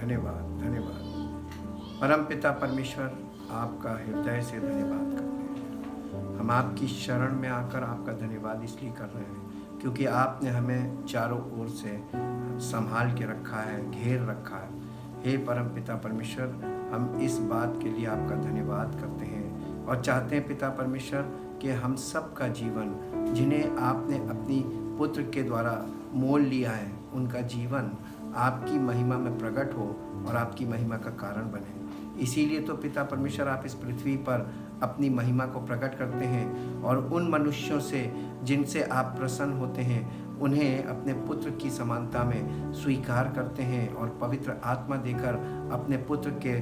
धन्यवाद, धन्यवाद। परमपिता परमेश्वर, आपका हृदय से धन्यवाद करते हैं। हम आपकी शरण में आकर आपका धन्यवाद इसलिए कर रहे हैं क्योंकि आपने हमें चारों ओर से संभाल के रखा है, घेर रखा है। हे परमपिता परमेश्वर, हम इस बात के लिए आपका धन्यवाद करते हैं और चाहते हैं पिता परमेश्वर कि हम सब का जीवन, जिन्हें आपने अपनी पुत्र के द्वारा मोल लिया है, उनका जीवन आपकी महिमा में प्रकट हो और आपकी महिमा का कारण बने। इसीलिए तो पिता परमेश्वर आप इस पृथ्वी पर अपनी महिमा को प्रकट करते हैं और उन मनुष्यों से जिनसे आप प्रसन्न होते हैं उन्हें अपने पुत्र की समानता में स्वीकार करते हैं और पवित्र आत्मा देकर अपने पुत्र के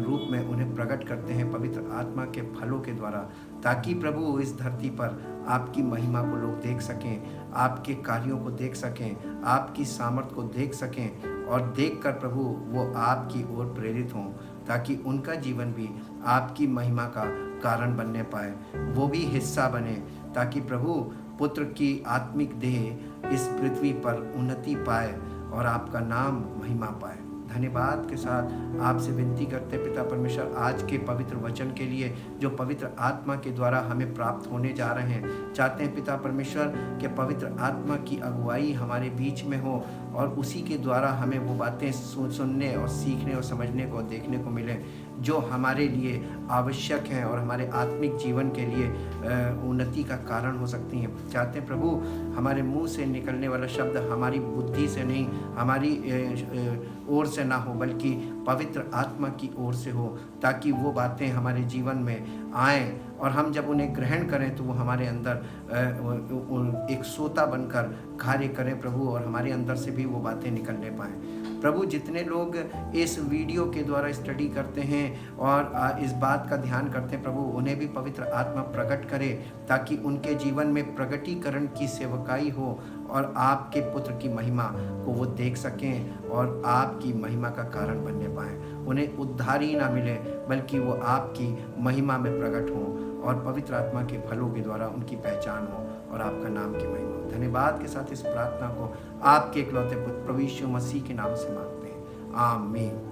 रूप में उन्हें प्रकट करते हैं पवित्र आत्मा के फलों के द्वारा, ताकि प्रभु इस धरती पर आपकी महिमा को लोग देख सकें, आपके कार्यों को देख सकें, आपकी सामर्थ्य को देख सकें और देखकर प्रभु वो आपकी ओर प्रेरित हों, ताकि उनका जीवन भी आपकी महिमा का कारण बनने पाए, वो भी हिस्सा बने, ताकि प्रभु पुत्र की आत्मिक देह इस पृथ्वी पर उन्नति पाए और आपका नाम महिमा पाए। धन्यवाद के साथ आपसे विनती करते पिता परमेश्वर आज के पवित्र वचन के लिए जो पवित्र आत्मा के द्वारा हमें प्राप्त होने जा रहे हैं। चाहते हैं पिता परमेश्वर कि पवित्र आत्मा की अगुवाई हमारे बीच में हो और उसी के द्वारा हमें वो बातें सुनने और सीखने और समझने को देखने को मिले जो हमारे लिए आवश्यक हैं और हमारे आत्मिक जीवन के लिए उन्नति का कारण हो सकती हैं। चाहते हैं प्रभु हमारे मुंह से निकलने वाला शब्द हमारी बुद्धि से नहीं, हमारी ओर से ना हो, बल्कि पवित्र आत्मा की ओर से हो, ताकि वो बातें हमारे जीवन में आएँ और हम जब उन्हें ग्रहण करें तो वो हमारे अंदर एक सोता बनकर कार्य करें प्रभु, और हमारे अंदर से भी वो बातें निकलने पाएँ। प्रभु जितने लोग इस वीडियो के द्वारा स्टडी करते हैं और इस बात का ध्यान करते हैं प्रभु, उन्हें भी पवित्र आत्मा प्रकट करे, ताकि उनके जीवन में प्रगटीकरण की सेवकाई हो और आपके पुत्र की महिमा को वो देख सकें और आपकी महिमा का कारण बनने पाएँ। उन्हें उद्धार ही ना मिले बल्कि वो आपकी महिमा में प्रकट हों और पवित्र आत्मा के फलों के द्वारा उनकी पहचान हो और आपका नाम की महिमा हो। धन्यवाद के साथ इस प्रार्थना को आपके इकलौते पुत्र प्रभु यीशु मसीह के नाम से मांगते हैं, आमीन।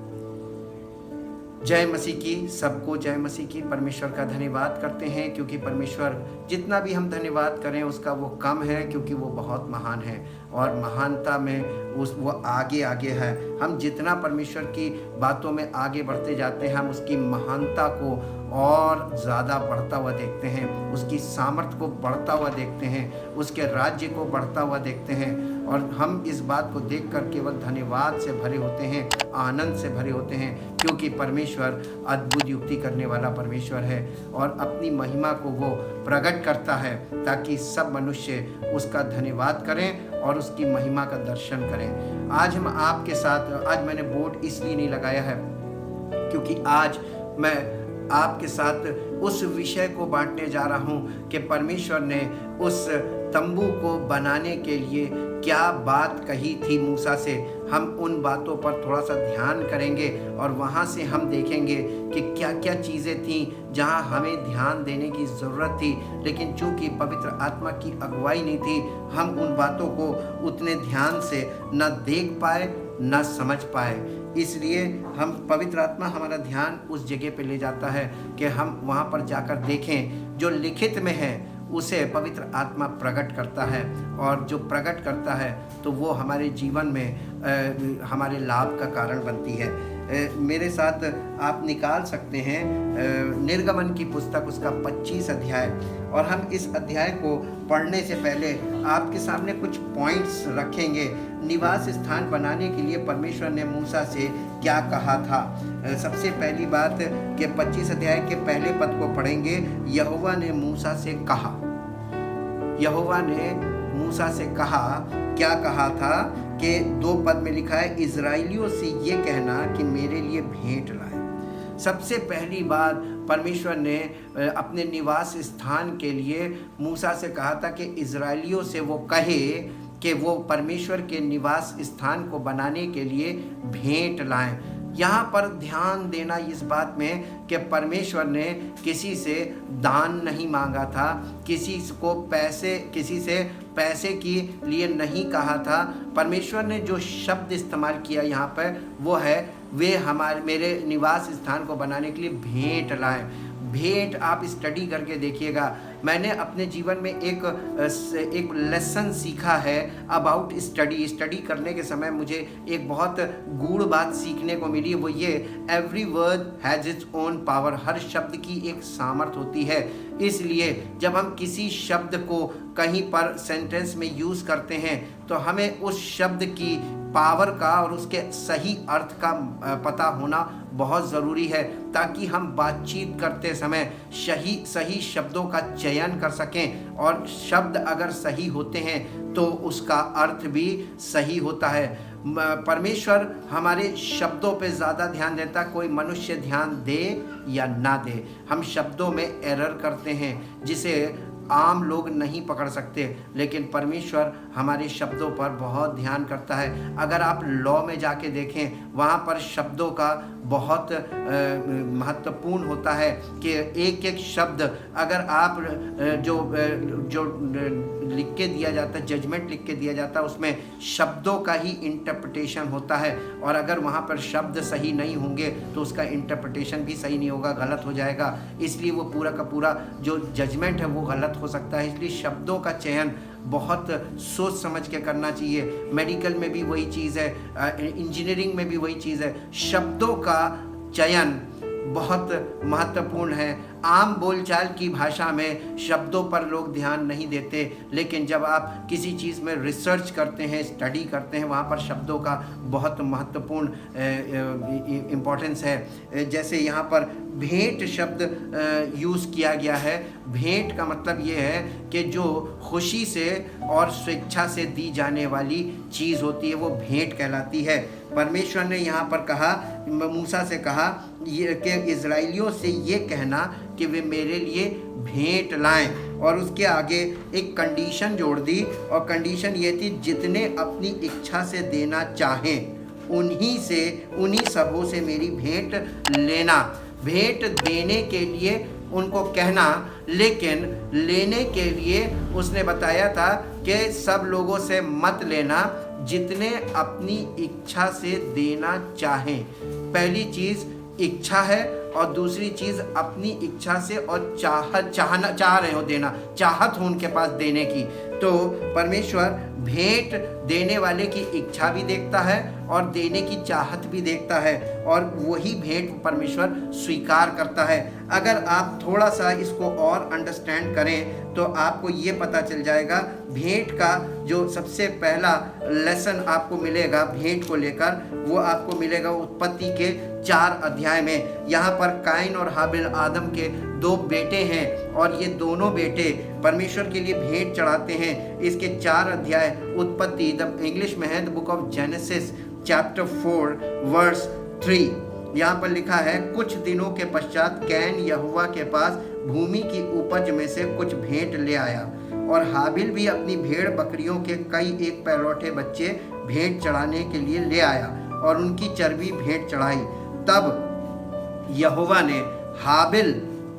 जय मसीह की, सबको जय मसीह की। परमेश्वर का धन्यवाद करते हैं क्योंकि परमेश्वर जितना भी हम धन्यवाद करें उसका वो कम है, क्योंकि वो बहुत महान है और महानता में वो आगे आगे है। हम जितना परमेश्वर की बातों में आगे बढ़ते जाते हैं हम उसकी महानता को और ज़्यादा बढ़ता हुआ देखते हैं, उसकी सामर्थ्य को बढ़ता हुआ देखते हैं, उसके राज्य को बढ़ता हुआ देखते हैं और हम इस बात को देखकर केवल धन्यवाद से भरे होते हैं, आनंद से भरे होते हैं, क्योंकि परमेश्वर अद्भुत युक्ति करने वाला परमेश्वर है और अपनी महिमा को वो प्रकट करता है ताकि सब मनुष्य उसका धन्यवाद करें और उसकी महिमा का दर्शन करें। आज हम आपके साथ, आज मैंने बोर्ड इसलिए नहीं लगाया है क्योंकि आज मैं आपके साथ उस विषय को बांटने जा रहा हूँ कि परमेश्वर ने उस तंबू को बनाने के लिए क्या बात कही थी मूसा से। हम उन बातों पर थोड़ा सा ध्यान करेंगे और वहाँ से हम देखेंगे कि क्या क्या चीज़ें थीं जहाँ हमें ध्यान देने की ज़रूरत थी, लेकिन चूँकि पवित्र आत्मा की अगुवाई नहीं थी हम उन बातों को उतने ध्यान से न देख पाए न समझ पाए। इसलिए हम पवित्र आत्मा हमारा ध्यान उस जगह पे ले जाता है कि हम वहाँ पर जाकर देखें जो लिखित में है उसे पवित्र आत्मा प्रकट करता है, और जो प्रकट करता है तो वो हमारे जीवन में हमारे लाभ का कारण बनती है। मेरे साथ आप निकाल सकते हैं निर्गमन की पुस्तक उसका 25 अध्याय, और हम इस अध्याय को पढ़ने से पहले आपके सामने कुछ पॉइंट्स रखेंगे। निवास स्थान बनाने के लिए परमेश्वर ने मूसा से क्या कहा था। सबसे पहली बात कि 25 अध्याय के पहले पद को पढ़ेंगे। यहोवा ने मूसा से कहा, यहोवा ने मूसा से कहा, क्या कहा था कि 2 पद में लिखा है, इजराइलियों से ये कहना कि मेरे लिए भेंट लाए। सबसे पहली बात परमेश्वर ने अपने निवास स्थान के लिए मूसा से कहा था कि इजराइलियों से वो कहे कि वो परमेश्वर के निवास स्थान को बनाने के लिए भेंट लाएं। यहाँ पर ध्यान देना इस बात में कि परमेश्वर ने किसी से दान नहीं मांगा था, किसी से पैसे के लिए नहीं कहा था। परमेश्वर ने जो शब्द इस्तेमाल किया यहाँ पर वो है, वे मेरे निवास स्थान को बनाने के लिए भेंट लाए। भेंट आप स्टडी करके देखिएगा। मैंने अपने जीवन में एक लेसन सीखा है अबाउट स्टडी करने के समय मुझे एक बहुत गूढ़ बात सीखने को मिली। वो ये, every word has its own power. हर शब्द की एक सामर्थ होती है। इसलिए जब हम किसी शब्द को कहीं पर सेंटेंस में यूज़ करते हैं तो हमें उस शब्द की पावर का और उसके सही अर्थ का पता होना बहुत ज़रूरी है, ताकि हम बातचीत करते समय सही शब्दों का चयन कर सकें। और शब्द अगर सही होते हैं तो उसका अर्थ भी सही होता है। परमेश्वर हमारे शब्दों पे ज़्यादा ध्यान देता। कोई मनुष्य ध्यान दे या ना दे, हम शब्दों में एरर करते हैं जिसे आम लोग नहीं पकड़ सकते, लेकिन परमेश्वर हमारे शब्दों पर बहुत ध्यान करता है। अगर आप लॉ में जाके देखें, वहाँ पर शब्दों का बहुत महत्वपूर्ण होता है कि एक एक शब्द अगर आप जो लिख के दिया जाता है, जजमेंट लिख के दिया जाता है, उसमें शब्दों का ही इंटरप्रिटेशन होता है। और अगर वहाँ पर शब्द सही नहीं होंगे तो उसका इंटरप्रिटेशन भी सही नहीं होगा, गलत हो जाएगा। इसलिए वो पूरा का पूरा जो जजमेंट है वो गलत हो सकता है। इसलिए शब्दों का चयन बहुत सोच समझ के करना चाहिए। मेडिकल में भी वही चीज़ है, इंजीनियरिंग में भी वही चीज़ है। शब्दों का चयन बहुत महत्वपूर्ण है। आम बोलचाल की भाषा में शब्दों पर लोग ध्यान नहीं देते, लेकिन जब आप किसी चीज़ में रिसर्च करते हैं, स्टडी करते हैं, वहाँ पर शब्दों का बहुत महत्वपूर्ण इम्पोर्टेंस है। जैसे यहाँ पर भेंट शब्द यूज़ किया गया है। भेंट का मतलब ये है कि जो खुशी से और स्वेच्छा से दी जाने वाली चीज़ होती है वो भेंट कहलाती है। परमेश्वर ने यहाँ पर कहा, मूसा से कहा ये कि इज़राइलियों से ये कहना कि वे मेरे लिए भेंट लाएं, और उसके आगे एक कंडीशन जोड़ दी, और कंडीशन ये थी, जितने अपनी इच्छा से देना चाहें उन्हीं सबों से मेरी भेंट लेना। भेंट देने के लिए उनको कहना, लेकिन लेने के लिए उसने बताया था कि सब लोगों से मत लेना, जितने अपनी इच्छा से देना चाहें। पहली चीज़ इच्छा है और दूसरी चीज़ अपनी इच्छा से और चाह रहे हो देना, चाहत हो उनके पास देने की। तो परमेश्वर भेंट देने वाले की इच्छा भी देखता है और देने की चाहत भी देखता है, और वही भेंट परमेश्वर स्वीकार करता है। अगर आप थोड़ा सा इसको और अंडरस्टैंड करें तो आपको ये पता चल जाएगा। भेंट का जो सबसे पहला लेसन आपको मिलेगा भेंट को लेकर, वो आपको मिलेगा उत्पत्ति के 4 अध्याय में। यहाँ पर काइन और हाबिल आदम के 2 बेटे हैं, और ये दोनों बेटे परमेश्वर के लिए भेंट चढ़ाते हैं। इसके 4 अध्याय उत्पत्ति, इंग्लिश में है the book of Genesis chapter 4 verse 3। यहाँ पर लिखा है, कुछ दिनों के पश्चात कैन यहोवा के पास भूमि की उपज में से कुछ भेंट ले आया, और हाबिल भी अपनी भेड़ बकरियों के कई एक पैलौठे बच्चे भेंट चढ़ाने के लिए ले आया, और उनकी चर्बी भेंट चढ़ाई। तब यहोवा ने हाबिल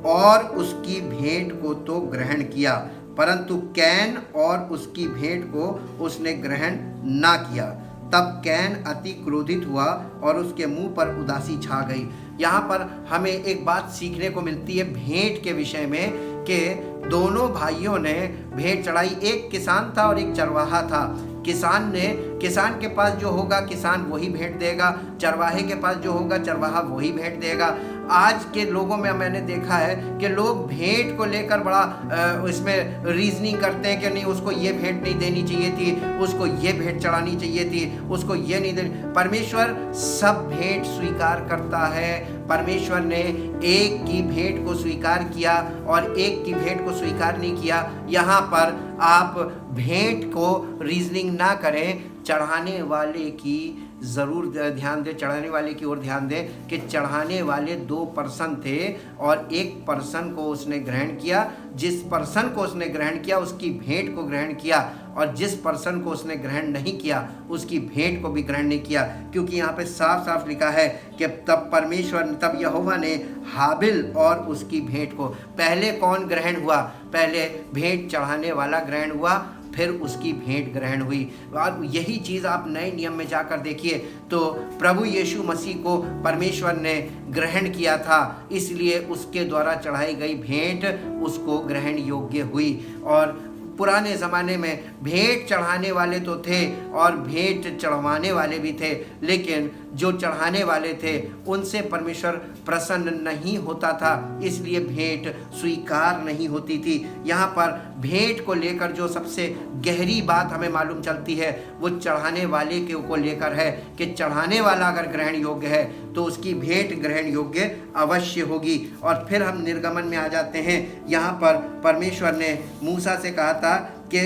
और उसकी भेंट को तो ग्रहण किया, परंतु कैन और उसकी भेंट को उसने ग्रहण ना किया। तब कैन अति क्रोधित हुआ और उसके मुंह पर उदासी छा गई। यहाँ पर हमें एक बात सीखने को मिलती है भेंट के विषय में, कि दोनों भाइयों ने भेंट चढ़ाई। एक किसान था और एक चरवाहा था। किसान के पास जो होगा किसान वही भेंट देगा, चरवाहे के पास जो होगा चरवाहा वही भेंट देगा। आज के लोगों में मैंने देखा है कि लोग भेंट को लेकर बड़ा इसमें रीजनिंग करते हैं कि नहीं, उसको ये भेंट नहीं देनी चाहिए थी, उसको ये भेंट चढ़ानी चाहिए थी, उसको ये नहीं देनी। परमेश्वर सब भेंट स्वीकार करता है। परमेश्वर ने एक की भेंट को स्वीकार किया और एक की भेंट को स्वीकार नहीं किया। यहाँ पर आप भेंट को रीजनिंग ना करें, चढ़ाने वाले की ज़रूर ध्यान दें, चढ़ाने वाले की ओर ध्यान दें कि चढ़ाने वाले 2 पर्सन थे और एक पर्सन को उसने ग्रहण किया। जिस पर्सन को उसने ग्रहण किया उसकी भेंट को ग्रहण किया, और जिस पर्सन को उसने ग्रहण नहीं किया उसकी भेंट को भी ग्रहण नहीं किया। क्योंकि यहाँ पे साफ साफ लिखा है कि तब यहोवा ने हाबिल और उसकी भेंट को, पहले कौन ग्रहण हुआ? पहले भेंट चढ़ाने वाला ग्रहण हुआ, फिर उसकी भेंट ग्रहण हुई। और यही चीज़ आप नए नियम में जाकर देखिए तो प्रभु यीशु मसीह को परमेश्वर ने ग्रहण किया था, इसलिए उसके द्वारा चढ़ाई गई भेंट उसको ग्रहण योग्य हुई। और पुराने ज़माने में भेंट चढ़ाने वाले तो थे और भेंट चढ़वाने वाले भी थे, लेकिन जो चढ़ाने वाले थे उनसे परमेश्वर प्रसन्न नहीं होता था, इसलिए भेंट स्वीकार नहीं होती थी। यहाँ पर भेंट को लेकर जो सबसे गहरी बात हमें मालूम चलती है वो चढ़ाने वाले के को लेकर है कि चढ़ाने वाला अगर ग्रहण योग्य है तो उसकी भेंट ग्रहण योग्य अवश्य होगी। और फिर हम निर्गमन में आ जाते हैं। यहाँ पर परमेश्वर ने मूसा से कहा था कि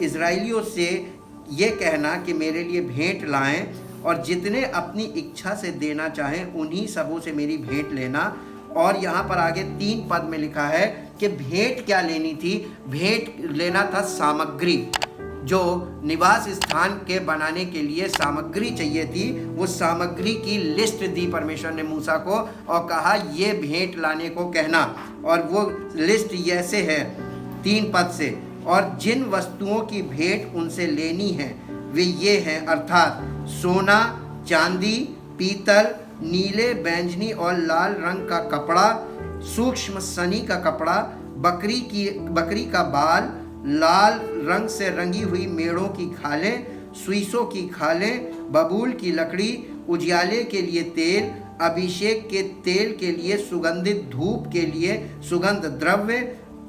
इजराइलियों से ये कहना कि मेरे लिए भेंट लाएं और जितने अपनी इच्छा से देना चाहें उन्हीं सबों से मेरी भेंट लेना। और यहाँ पर आगे 3 पद में लिखा है कि भेंट क्या लेनी थी? भेंट लेना था सामग्री, जो निवास स्थान के बनाने के लिए सामग्री चाहिए थी। वो सामग्री की लिस्ट दी परमेश्वर ने मूसा को और कहा ये भेंट लाने को कहना। और वो लिस्ट ऐसे है 3 पद से, और जिन वस्तुओं की भेंट उनसे लेनी है वे ये हैं, अर्थात सोना, चांदी, पीतल, नीले, बैंगनी और लाल रंग का कपड़ा, सूक्ष्म सनी का कपड़ा, बकरी का बाल, लाल रंग से रंगी हुई मेढ़ों की खालें, सुइसों की खालें, बबूल की लकड़ी, उजियाले के लिए तेल, अभिषेक के तेल के लिए, सुगंधित धूप के लिए सुगंध द्रव्य,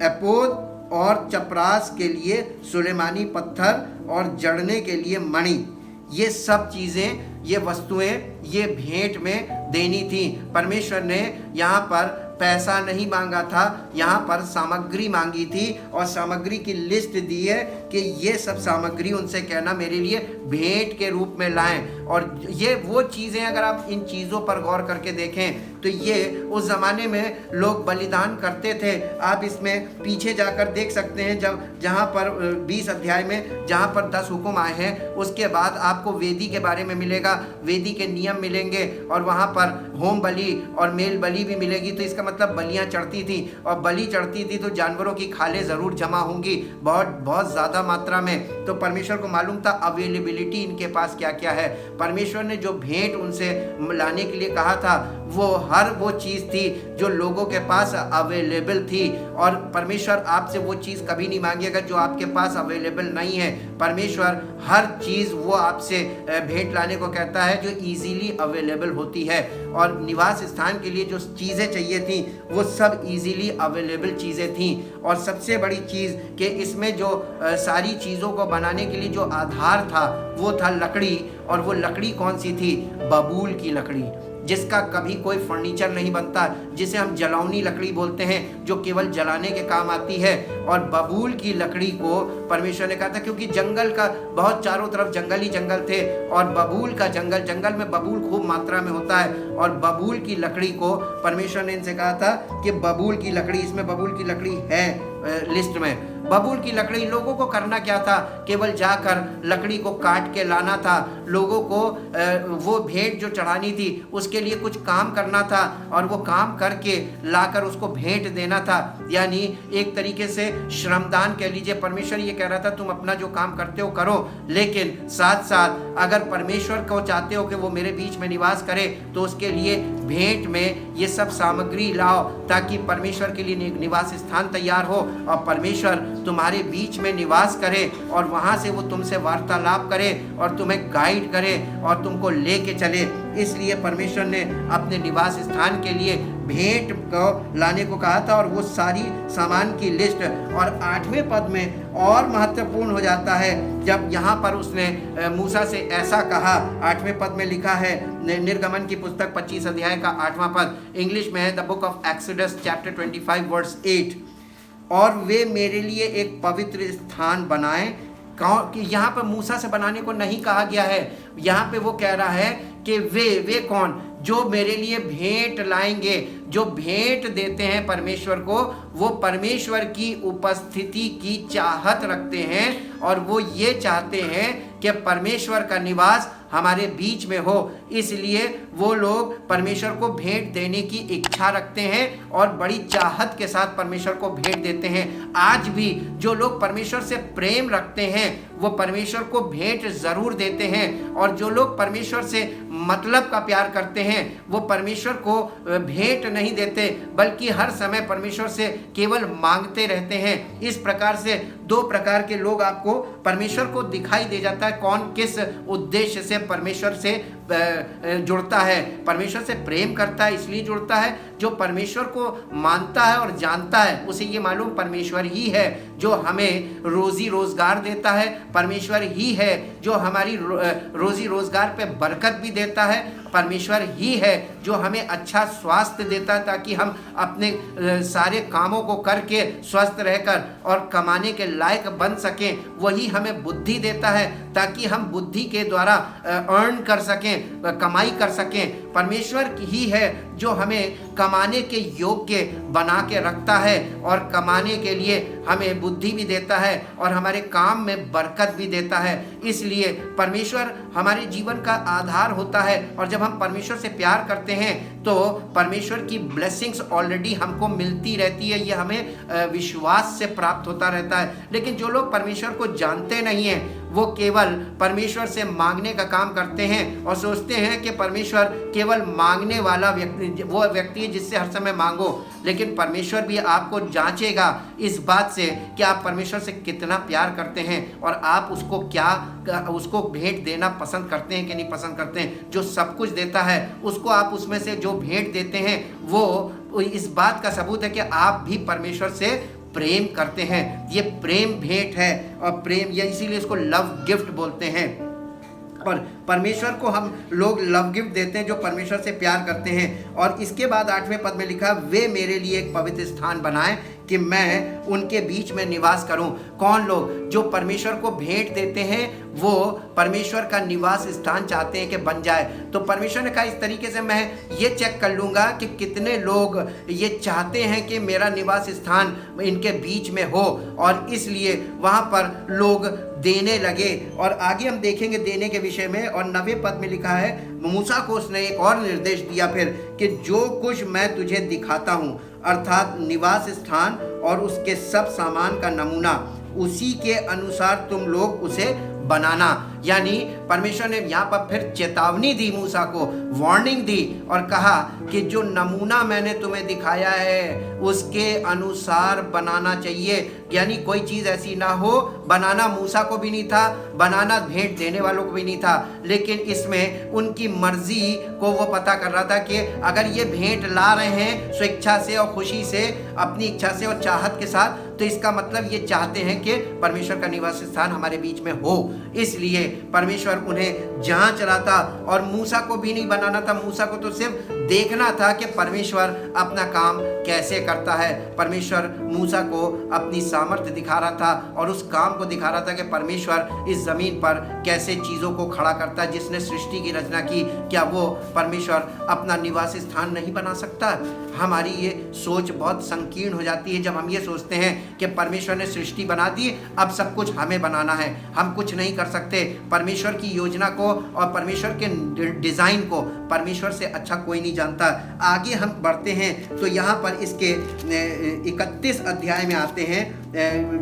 एपोद और चपरास के लिए सुलेमानी पत्थर और जड़ने के लिए मणि। ये सब चीज़ें, ये वस्तुएं ये भेंट में देनी थी। परमेश्वर ने यहाँ पर पैसा नहीं मांगा था, यहाँ पर सामग्री मांगी थी और सामग्री की लिस्ट दी है कि ये सब सामग्री उनसे कहना मेरे लिए भेंट के रूप में लाएं। और ये वो चीज़ें, अगर आप इन चीज़ों पर गौर करके देखें तो ये उस ज़माने में लोग बलिदान करते थे। आप इसमें पीछे जाकर देख सकते हैं, जब जहाँ पर 20 अध्याय में जहाँ पर 10 हुक्म आए हैं, उसके बाद आपको वेदी के बारे में मिलेगा, वेदी के नियम मिलेंगे और वहाँ पर होम बलि और मेल बलि भी मिलेगी। तो इसका मतलब बलियाँ चढ़ती थी और बलि चढ़ती थी तो जानवरों की खालें ज़रूर जमा होंगी, बहुत ज़्यादा मात्रा में। तो परमेश्वर को मालूम था अवेलेबिलिटी इनके पास क्या क्या है। परमेश्वर ने जो भेंट उनसे लाने के लिए कहा था वो हर वो चीज़ थी जो लोगों के पास अवेलेबल थी। और परमेश्वर आपसे वो चीज़ कभी नहीं मांगेगा जो आपके पास अवेलेबल नहीं है। परमेश्वर हर चीज़ वो आपसे भेंट लाने को कहता है जो इजीली अवेलेबल होती है। और निवास स्थान के लिए जो चीज़ें चाहिए थी वो सब इजीली अवेलेबल चीज़ें थीं। और सबसे बड़ी चीज़ कि इसमें जो सारी चीज़ों को बनाने के लिए जो आधार था वो था लकड़ी। और वो लकड़ी कौन सी थी? बबूल की लकड़ी, जिसका कभी कोई फर्नीचर नहीं बनता, जिसे हम जलावनी लकड़ी बोलते हैं, जो केवल जलाने के काम आती है। और बबूल की लकड़ी को परमेश्वर ने कहा था, क्योंकि जंगल का बहुत चारों तरफ जंगल ही जंगल थे और बबूल का जंगल में बबूल खूब मात्रा में होता है। और बबूल की लकड़ी को परमेश्वर ने इनसे कहा था कि बबूल की लकड़ी, इसमें बबूल की लकड़ी है लिस्ट में। बबूल की लकड़ी, लोगों को करना क्या था? केवल जाकर लकड़ी को काट के लाना था। लोगों को वो भेंट जो चढ़ानी थी उसके लिए कुछ काम करना था और वो काम करके लाकर उसको भेंट देना था। यानी एक तरीके से श्रमदान कह लीजिए। परमेश्वर ये कह रहा था तुम अपना जो काम करते हो करो, लेकिन साथ साथ अगर परमेश्वर को चाहते हो कि वो मेरे बीच में निवास करे तो उसके लिए भेंट में ये सब सामग्री लाओ, ताकि परमेश्वर के लिए निवास स्थान तैयार हो और परमेश्वर तुम्हारे बीच में निवास करे और वहाँ से वो तुमसे वार्तालाप करे और तुम्हें गाइड करे और तुमको लेके चले। इसलिए परमेश्वर ने अपने निवास स्थान के लिए भेंट को लाने को कहा था और वो सारी सामान की लिस्ट। और 8वें पद में और महत्वपूर्ण हो जाता है जब यहाँ पर उसने मूसा से ऐसा कहा। 8वें पद में लिखा है, निर्गमन की पुस्तक 25 अध्याय का 8वां पद, इंग्लिश में है the book of Exodus chapter 25 verse 8। और वे मेरे लिए एक पवित्र स्थान बनाएं। कि यहाँ पर मूसा से बनाने को नहीं कहा गया है, यहाँ पे वो कह रहा है कि वे कौन? जो मेरे लिए भेंट लाएंगे, जो भेंट देते हैं परमेश्वर को, वो परमेश्वर की उपस्थिति की चाहत रखते हैं और वो ये चाहते हैं कि परमेश्वर का निवास हमारे बीच में हो, इसलिए वो लोग परमेश्वर को भेंट देने की इच्छा रखते हैं और बड़ी चाहत के साथ परमेश्वर को भेंट देते हैं। आज भी जो लोग परमेश्वर से प्रेम रखते हैं वो परमेश्वर को भेंट जरूर देते हैं, और जो लोग परमेश्वर से मतलब का प्यार करते हैं वो परमेश्वर को भेंट नहीं देते बल्कि हर समय परमेश्वर से केवल मांगते रहते हैं। इस प्रकार से दो प्रकार के लोग आपको परमेश्वर को दिखाई दे जाता है, कौन किस उद्देश्य से परमेश्वर से जुड़ता है। परमेश्वर से प्रेम करता है इसलिए जुड़ता है, जो परमेश्वर को मानता है और जानता है उसे ये मालूम परमेश्वर ही है जो हमें रोजी रोजगार देता है, परमेश्वर ही है जो हमारी रोजी रोजगार पे बरकत भी देता है, परमेश्वर ही है जो हमें अच्छा स्वास्थ्य देता है ताकि हम अपने सारे कामों को करके स्वस्थ रहकर और कमाने के लायक बन सकें। वही हमें बुद्धि देता है ताकि हम बुद्धि के द्वारा अर्न कर सकें, कमाई कर सकें। परमेश्वर ही है जो हमें कमाने के योग्य बना के रखता है और कमाने के लिए हमें बुद्धि भी देता है और हमारे काम में बरकत भी देता है। इसलिए परमेश्वर हमारे जीवन का आधार होता है, और जब हम परमेश्वर से प्यार करते हैं तो परमेश्वर की ब्लेसिंग्स ऑलरेडी हमको मिलती रहती है, ये हमें विश्वास से प्राप्त होता रहता है। लेकिन जो लोग परमेश्वर को जानते नहीं हैं वो केवल परमेश्वर से मांगने का काम करते हैं और सोचते हैं कि परमेश्वर केवल मांगने वाला वो व्यक्ति है जिससे हर समय मांगो। लेकिन परमेश्वर भी आपको जांचेगा इस बात से कि आप परमेश्वर से कितना प्यार करते हैं और आप उसको भेंट देना पसंद करते हैं कि नहीं पसंद करते हैं। जो सब कुछ देता है उसको आप उसमें से जो भेंट देते हैं वो इस बात का सबूत है कि आप भी परमेश्वर से प्रेम करते हैं। ये प्रेम भेंट है और प्रेम ये इसीलिए इसको लव गिफ्ट बोलते हैं। और परमेश्वर को हम लोग लव गिफ्ट देते हैं जो परमेश्वर से प्यार करते हैं। और इसके बाद 8वें पद में लिखा, वे मेरे लिए एक पवित्र स्थान बनाएं कि मैं उनके बीच में निवास करूं। कौन लोग? जो परमेश्वर को भेंट देते हैं वो परमेश्वर का निवास स्थान चाहते हैं कि बन जाए। तो परमेश्वर ने कहा इस तरीके से मैं ये चेक कर लूँगा कि कितने लोग ये चाहते हैं कि मेरा निवास स्थान इनके बीच में हो, और इसलिए वहाँ पर लोग देने लगे। और आगे हम देखेंगे देने के विषय में। और 9वें पद में लिखा है, मूसा को उसने एक और निर्देश दिया फिर कि जो कुछ मैं तुझे दिखाता हूँ अर्थात निवास स्थान और उसके सब सामान का नमूना, उसी के अनुसार तुम लोग उसे बनाना। यानी परमेश्वर ने यहाँ पर फिर चेतावनी दी, मूसा को वार्निंग दी और कहा कि जो नमूना मैंने तुम्हें दिखाया है उसके अनुसार बनाना चाहिए। यानी कोई चीज़ ऐसी ना हो, बनाना मूसा को भी नहीं था, बनाना भेंट देने वालों को भी नहीं था, लेकिन इसमें उनकी मर्जी को वो पता कर रहा था कि अगर ये भेंट ला रहे हैं स्वेच्छा से और खुशी से, अपनी इच्छा से और चाहत के साथ, तो इसका मतलब ये चाहते हैं कि परमेश्वर का निवास स्थान हमारे बीच में हो। इसलिए परमेश्वर उन्हें जांच रहा था और मूसा को भी नहीं बनाना था, मूसा को तो सिर्फ देखना था कि परमेश्वर अपना काम कैसे करता है। परमेश्वर मूसा को अपनी सामर्थ्य दिखा रहा था और उस काम को दिखा रहा था कि परमेश्वर इस जमीन पर कैसे चीज़ों को खड़ा करता है। जिसने सृष्टि की रचना की, क्या वो परमेश्वर अपना निवास स्थान नहीं बना सकता? हमारी ये सोच बहुत संकीर्ण हो जाती है जब हम ये सोचते हैं कि परमेश्वर ने सृष्टि बना दी, अब सब कुछ हमें बनाना है, हम कुछ नहीं कर सकते। परमेश्वर की योजना को और परमेश्वर के डिज़ाइन को परमेश्वर से अच्छा कोई नहीं जानता। आगे हम बढ़ते हैं तो यहाँ पर इसके 31 अध्याय में आते हैं।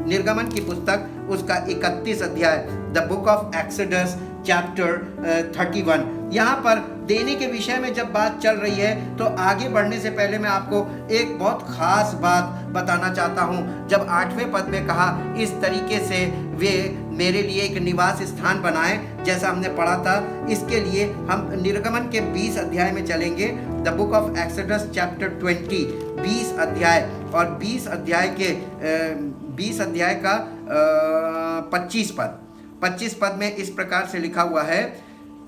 निर्गमन की पुस्तक उसका 31 अध्याय, the book of Exodus chapter 31। यहाँ पर देने के विषय में जब बात चल रही है तो आगे बढ़ने से पहले मैं आपको एक बहुत खास बात बताना चाहता हूँ। जब 8वें पद में कहा इस तरीके से वे मेरे लिए एक निवास स्थान बनाए, जैसा हमने पढ़ा था, इसके लिए हम निर्गमन के 20 अध्याय में चलेंगे। The book of Exodus chapter 20, 20 अध्याय, और 20 अध्याय का 25 पद में इस प्रकार से लिखा हुआ है,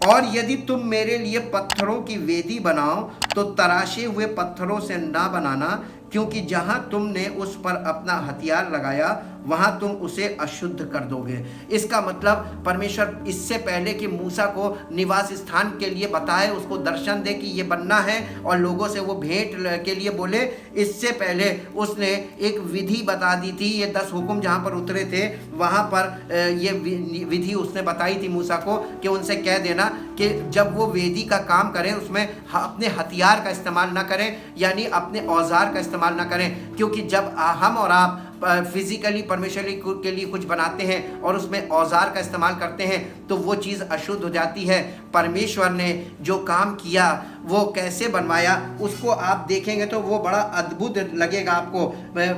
और यदि तुम मेरे लिए पत्थरों की वेदी बनाओ तो तराशे हुए पत्थरों से ना बनाना, क्योंकि जहाँ तुमने उस पर अपना हथियार लगाया वहाँ तुम उसे अशुद्ध कर दोगे। इसका मतलब परमेश्वर इससे पहले कि मूसा को निवास स्थान के लिए बताए, उसको दर्शन दे कि ये बनना है और लोगों से वो भेंट के लिए बोले, इससे पहले उसने एक विधि बता दी थी। ये 10 हुक्म जहाँ पर उतरे थे वहाँ पर ये विधि उसने बताई थी मूसा को कि उनसे कह देना कि जब वो वेदी का काम करें उसमें अपने हथियार का इस्तेमाल ना करें, यानी अपने औजार का इस्तेमाल ना करें, क्योंकि जब हम और आप फिजिकली परमेश्वर के लिए कुछ बनाते हैं और उसमें औजार का इस्तेमाल करते हैं तो वो चीज़ अशुद्ध हो जाती है। परमेश्वर ने जो काम किया वो कैसे बनवाया उसको आप देखेंगे तो वो बड़ा अद्भुत लगेगा आपको।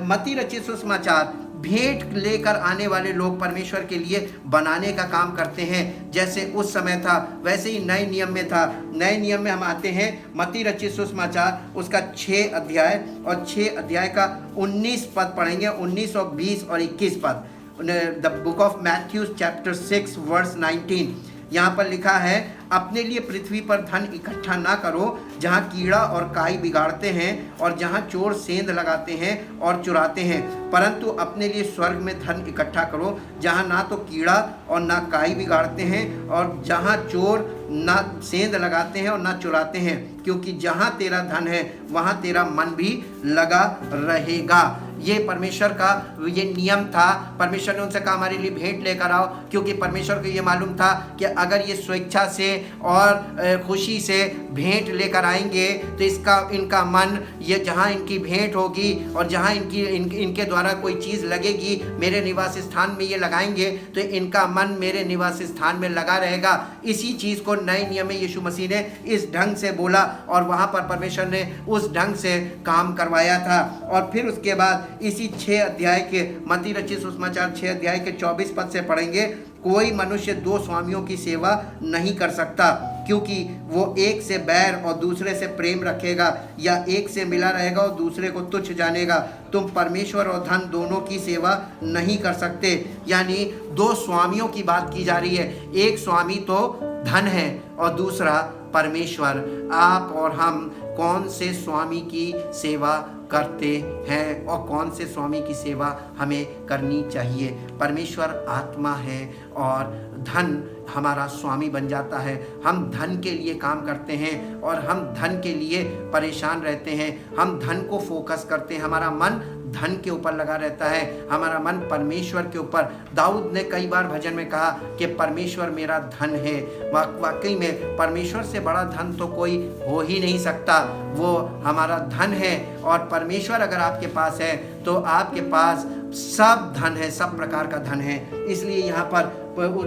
मत्ती रचित सुसमाचार, भेंट लेकर आने वाले लोग परमेश्वर के लिए बनाने का काम करते हैं। जैसे उस समय था वैसे ही नए नियम में था। नए नियम में हम आते हैं मत्ती रचित सुसमाचार उसका 6 अध्याय और 6 अध्याय का 19 पद पढ़ेंगे, 19 और 20 और 21 पद। The book of Matthew chapter 6 verse 19 यहाँ पर लिखा है, अपने लिए पृथ्वी पर धन इकट्ठा ना करो जहाँ कीड़ा और काई बिगाड़ते हैं और जहाँ चोर सेंध लगाते हैं और चुराते हैं, परंतु अपने लिए स्वर्ग में धन इकट्ठा करो जहाँ ना तो कीड़ा और ना काई बिगाड़ते हैं और जहाँ चोर ना सेंध लगाते हैं और ना चुराते हैं, क्योंकि जहाँ तेरा धन है वहाँ तेरा मन भी लगा रहेगा। ये परमेश्वर का ये नियम था। परमेश्वर ने उनसे कहा हमारे लिए भेंट लेकर आओ, क्योंकि परमेश्वर को ये मालूम था कि अगर ये स्वेच्छा से और खुशी से भेंट लेकर आएंगे तो इनका मन, ये जहाँ इनकी भेंट होगी और जहाँ इनके द्वारा कोई चीज़ लगेगी मेरे निवास स्थान में ये लगाएंगे तो इनका मन मेरे निवास स्थान में लगा रहेगा। इसी चीज़ को नए नियम में यीशु मसीह ने इस ढंग से बोला और वहाँ पर परमेश्वर ने उस ढंग से काम करवाया था। और फिर उसके बाद इसी 6 अध्याय के मत्ती रचित सुसमाचार 6 अध्याय के 24 पद से पढ़ेंगे, कोई मनुष्य 2 स्वामियों की सेवा नहीं कर सकता, क्योंकि वो एक से बैर और दूसरे से प्रेम रखेगा, या एक से मिला रहेगा और दूसरे को तुच्छ जानेगा। तुम परमेश्वर और धन दोनों की सेवा नहीं कर सकते। यानी 2 स्वामियों की बात की जा रही है। एक स्वामी तो धन है और दूसरा परमेश्वर। आप और हम कौन से स्वामी की सेवा करते हैं और कौन से स्वामी की सेवा हमें करनी चाहिए? परमेश्वर आत्मा है और धन हमारा स्वामी बन जाता है। हम धन के लिए काम करते हैं और हम धन के लिए परेशान रहते हैं। हम धन को फोकस करते हैं, हमारा मन धन के ऊपर लगा रहता है, हमारा मन परमेश्वर के ऊपर। दाऊद ने कई बार भजन में कहा कि परमेश्वर मेरा धन है। वाकई में परमेश्वर से बड़ा धन तो कोई हो ही नहीं सकता। वो हमारा धन है और परमेश्वर अगर आपके पास है तो आपके पास सब धन है, सब प्रकार का धन है। इसलिए यहाँ पर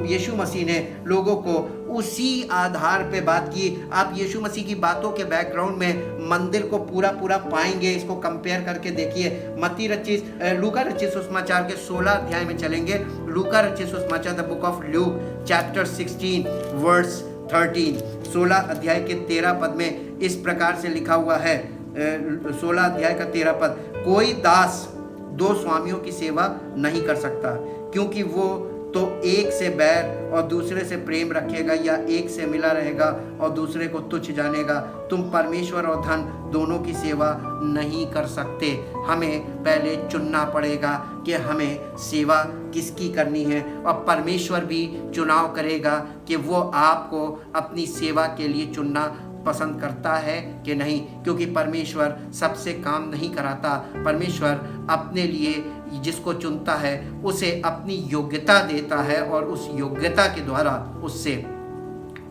यीशु मसीह ने लोगों को उसी आधार पे बात की। आप यीशु मसीह की बातों के बैकग्राउंड में मंदिर को पूरा पाएंगे। इसको कंपेयर करके देखिए। लूका रचित सुसमाचार के 16 अध्याय में चलेंगे। लूका रचित सुसमाचार, the book of Luke chapter 16 verse 13, 16 अध्याय के 13 पद में इस प्रकार से लिखा हुआ है। 16 अध्याय का 13 पद, कोई दास 2 स्वामियों की सेवा नहीं कर सकता, क्योंकि वो तो एक से बैर और दूसरे से प्रेम रखेगा, या एक से मिला रहेगा और दूसरे को तुच्छ जानेगा। तुम परमेश्वर और धन दोनों की सेवा नहीं कर सकते। हमें पहले चुनना पड़ेगा कि हमें सेवा किसकी करनी है, और परमेश्वर भी चुनाव करेगा कि वो आपको अपनी सेवा के लिए चुनना पसंद करता है कि नहीं, क्योंकि परमेश्वर सबसे काम नहीं कराता। परमेश्वर अपने लिए जिसको चुनता है उसे अपनी योग्यता देता है और उस योग्यता के द्वारा उससे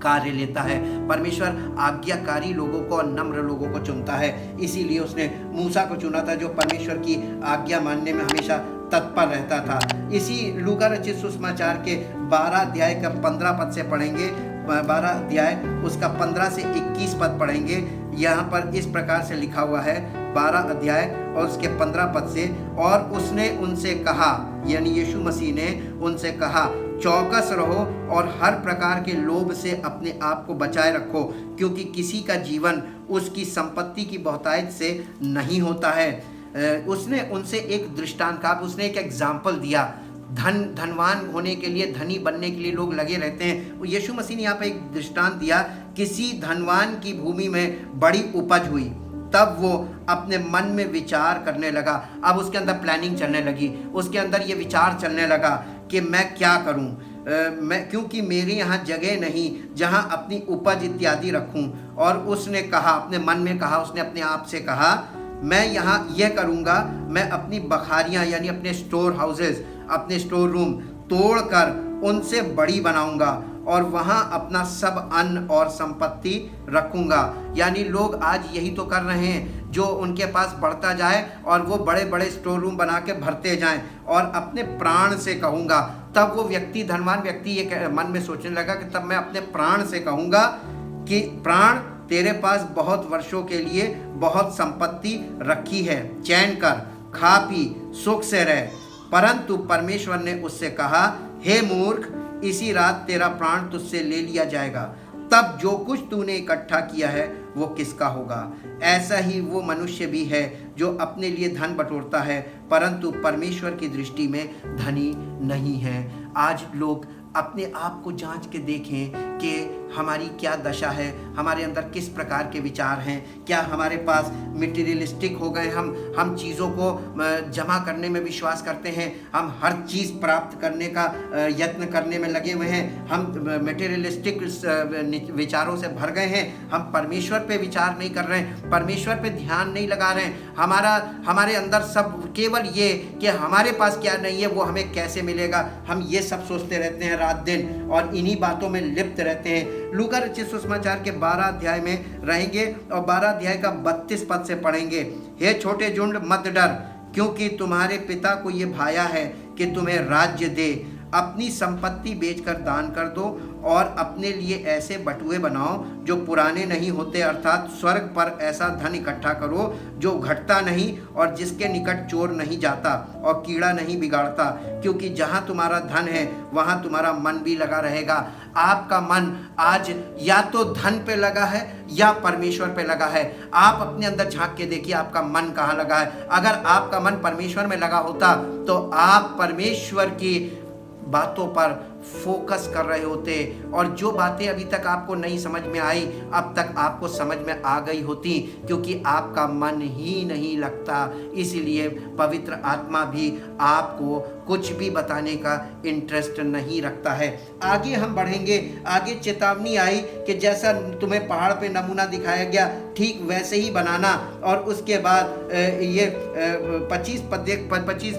कार्य लेता है। परमेश्वर आज्ञाकारी लोगों को और नम्र लोगों को चुनता है। इसीलिए उसने मूसा को चुना था, जो परमेश्वर की आज्ञा मानने में हमेशा तत्पर रहता था। इसी लूका रचित सुसमाचार के 12 अध्याय का 15 पद से पढ़ेंगे। 12 अध्याय उसका 15 से 21 पद पढ़ेंगे। यहाँ पर इस प्रकार से लिखा हुआ है, 12 अध्याय और उसके 15 पद से, और उसने उनसे कहा, यानी यीशु मसीह ने उनसे कहा, चौकस रहो और हर प्रकार के लोभ से अपने आप को बचाए रखो, क्योंकि किसी का जीवन उसकी संपत्ति की बहुतायत से नहीं होता है। उसने उनसे एक दृष्टांत कहा, उसने एक एग्जाम्पल दिया। धनवान होने के लिए, धनी बनने के लिए लोग लगे रहते हैं। यीशु मसीह ने यहाँ पे एक दृष्टांत दिया। किसी धनवान की भूमि में बड़ी उपज हुई, तब वो अपने मन में विचार करने लगा। अब उसके अंदर प्लानिंग चलने लगी, उसके अंदर ये विचार चलने लगा कि मैं क्या करूं, मैं क्योंकि मेरे यहाँ जगह नहीं जहाँ अपनी उपज इत्यादि रखूं। और उसने कहा, अपने मन में कहा, उसने अपने आप से कहा, मैं यहाँ यह करूँगा, मैं अपनी बखारियाँ यानी अपने स्टोर हाउसेस, अपने स्टोर रूम तोड़कर उनसे बड़ी बनाऊंगा और वहाँ अपना सब अन्न और संपत्ति रखूंगा। यानी लोग आज यही तो कर रहे हैं, जो उनके पास बढ़ता जाए और वो बड़े बड़े स्टोर रूम बना के भरते जाएं। और अपने प्राण से कहूँगा, तब वो व्यक्ति, धनवान व्यक्ति ये मन में सोचने लगा कि तब मैं अपने प्राण से कहूँगा कि प्राण, तेरे पास बहुत वर्षों के लिए बहुत संपत्ति रखी है, चैन कर, खा पी, सुख से रह। परंतु परमेश्वर ने उससे कहा, हे मूर्ख, इसी रात तेरा प्राण तुझसे ले लिया जाएगा, तब जो कुछ तूने इकट्ठा किया है वो किसका होगा। ऐसा ही वो मनुष्य भी है जो अपने लिए धन बटोरता है परंतु परमेश्वर की दृष्टि में धनी नहीं है। आज लोग अपने आप को जांच के देखें कि हमारी क्या दशा है, हमारे अंदर किस प्रकार के विचार हैं। क्या हमारे पास मटेरियलिस्टिक हो गए, हम चीज़ों को जमा करने में विश्वास करते हैं, हम हर चीज़ प्राप्त करने का यत्न करने में लगे हुए हैं, हम मटेरियलिस्टिक विचारों से भर गए हैं, हम परमेश्वर पे विचार नहीं कर रहे हैं, परमेश्वर पे ध्यान नहीं लगा रहे हैं। हमारे अंदर सब केवल ये कि हमारे पास क्या नहीं है वो हमें कैसे मिलेगा, हम ये सब सोचते रहते हैं रात दिन और इन्हीं बातों में लिप्त रहते हैं। लूका रचित सुसमाचार के 12 अध्याय में रहेंगे और 12 अध्याय का 32 पद से पढ़ेंगे। हे छोटे झुंड, मत डर, क्योंकि तुम्हारे पिता को ये भाया है कि तुम्हें राज्य दे। अपनी संपत्ति बेचकर दान कर दो और अपने लिए ऐसे बटुए बनाओ जो पुराने नहीं होते, अर्थात स्वर्ग पर ऐसा धन इकट्ठा करो जो घटता नहीं और जिसके निकट चोर नहीं जाता और कीड़ा नहीं बिगाड़ता, क्योंकि जहाँ तुम्हारा धन है वहाँ तुम्हारा मन भी लगा रहेगा। आपका मन आज या तो धन पे लगा है या परमेश्वर पे लगा है। आप अपने अंदर झांक के देखिए आपका मन कहाँ लगा है। अगर आपका मन परमेश्वर में लगा होता तो आप परमेश्वर की बातों पर फोकस कर रहे होते और जो बातें अभी तक आपको नहीं समझ में आई अब तक आपको समझ में आ गई होती, क्योंकि आपका मन ही नहीं लगता। इसलिए पवित्र आत्मा भी आपको कुछ भी बताने का इंटरेस्ट नहीं रखता है। आगे हम बढ़ेंगे, आगे चेतावनी आई कि जैसा तुम्हें पहाड़ पे नमूना दिखाया गया ठीक वैसे ही बनाना। और उसके बाद ये 25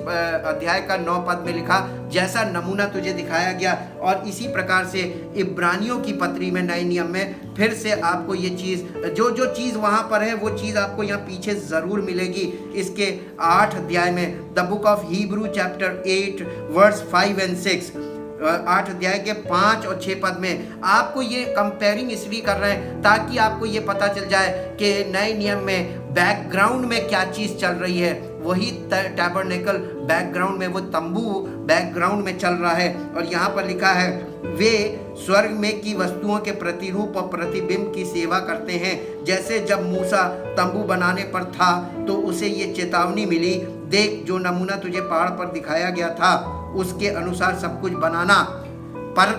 अध्याय का 9 पद में लिखा, जैसा नमूना तुझे दिखाया गया। और इसी प्रकार से इब्रानियों की पत्री में नए नियम में फिर से आपको ये चीज़, जो चीज़ वहाँ पर है वो चीज़ आपको यहाँ पीछे ज़रूर मिलेगी। इसके 8 अध्याय में the book of Hebrew chapter 8 verse 5 and 6, 8 अध्याय के 5 और 6 पद में आपको ये कंपेयरिंग इसलिए कर रहे हैं ताकि आपको ये पता चल जाए कि नए नियम में बैकग्राउंड में क्या चीज़ चल रही है। वही टैबरनेकल बैकग्राउंड में, वो तंबू बैकग्राउंड में चल रहा है। और यहाँ पर लिखा है, वे स्वर्ग में की वस्तुओं के प्रतिरूप और प्रतिबिंब की सेवा करते हैं। जैसे जब मूसा तंबू बनाने पर था तो उसे ये चेतावनी मिली, देख जो नमूना तुझे पहाड़ पर दिखाया गया था उसके अनुसार सब कुछ बनाना। पर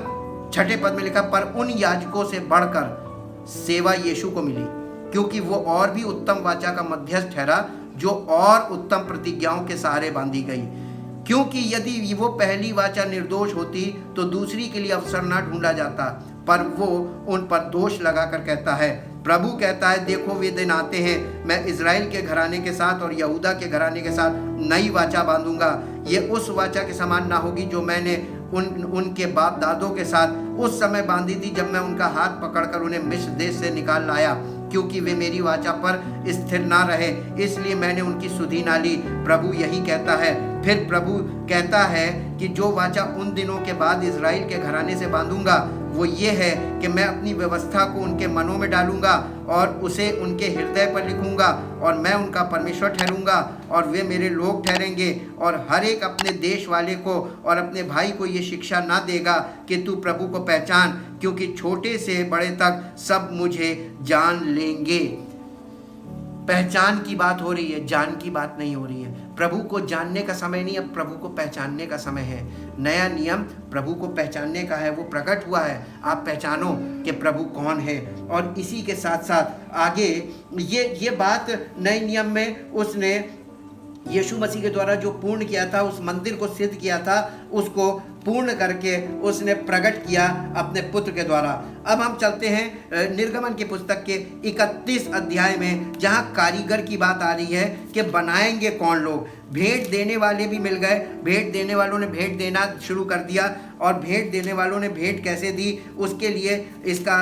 6 पद में लिखा, पर उन याजकों से बढ़कर सेवा यीशु को मिली, क्योंकि वो और भी उत्तम वाचा का मध्यस्थ ठहरा जो और उत्तम प्रतिज्ञाओं के सहारे बांधी गई। क्योंकि यदि वो पहली वाचा निर्दोष होती तो दूसरी के लिए अवसर ना ढूंढा जाता, पर वो उन पर दोष लगाकर कहता है, प्रभु कहता है, देखो वे दिन आते हैं, मैं इज़राइल के घराने के साथ और यहूदा के घराने के साथ नई वाचा बांधूंगा। ये उस वाचा के समान ना होगी जो मैंने उनके बाप दादों के साथ उस समय बांधी थी जब मैं उनका हाथ पकड़कर उन्हें मिस्र देश से निकाल लाया, क्योंकि वे मेरी वाचा पर स्थिर ना रहे, इसलिए मैंने उनकी सुधि ना ली। प्रभु यही कहता है। फिर प्रभु कहता है कि जो वाचा उन दिनों के बाद इज़राइल के घराने से बांधूंगा वो ये है कि मैं अपनी व्यवस्था को उनके मनों में डालूंगा और उसे उनके हृदय पर लिखूंगा और मैं उनका परमेश्वर ठहरूंगा और वे मेरे लोग ठहरेंगे। और हर एक अपने देश वाले को और अपने भाई को ये शिक्षा ना देगा कि तू प्रभु को पहचान, क्योंकि छोटे से बड़े तक सब मुझे जान लेंगे। पहचान की बात हो रही है, जान की बात नहीं हो रही है। प्रभु को जानने का समय नहीं, अब प्रभु को पहचानने का समय है। नया नियम प्रभु को पहचानने का है, वो प्रकट हुआ है। आप पहचानो कि प्रभु कौन है। और इसी के साथ साथ आगे ये बात नए नियम में उसने यीशु मसीह के द्वारा जो पूर्ण किया था, उस मंदिर को सिद्ध किया था, उसको पूर्ण करके उसने प्रकट किया अपने पुत्र के द्वारा। अब हम चलते हैं निर्गमन की पुस्तक के 31 अध्याय में, जहां कारीगर की बात आ रही है कि बनाएंगे कौन लोग। भेंट देने वाले भी मिल गए, भेंट देने वालों ने भेंट देना शुरू कर दिया। और भेंट देने वालों ने भेंट कैसे दी, उसके लिए इसका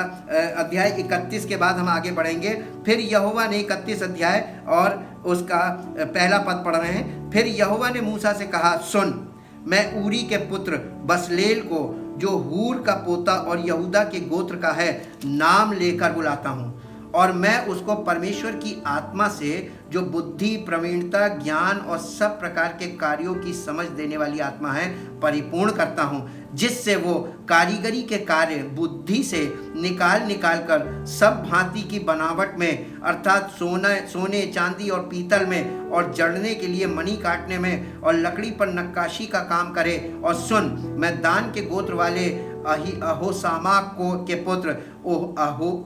अध्याय 31 के बाद हम आगे बढ़ेंगे। फिर यहोवा ने 31 अध्याय और उसका पहला पद पढ़ रहे हैं। फिर यहोवा ने मूसा से कहा, सुन, मैं ऊरी के पुत्र बसलेल को, जो हूर का पोता और यहूदा के गोत्र का है, नाम लेकर बुलाता हूँ, और मैं उसको परमेश्वर की आत्मा से, जो बुद्धि, प्रवीणता, ज्ञान और सब प्रकार के कार्यों की समझ देने वाली आत्मा है, परिपूर्ण करता हूँ, जिससे वो कारीगरी के कार्य बुद्धि से निकाल कर सब भांति की बनावट में, अर्थात सोने, चांदी और पीतल में, और जड़ने के लिए मणि काटने में, और लकड़ी पर नक्काशी का काम करे। और सुन, मैं दान के गोत्र वाले अहोसामाक के पुत्र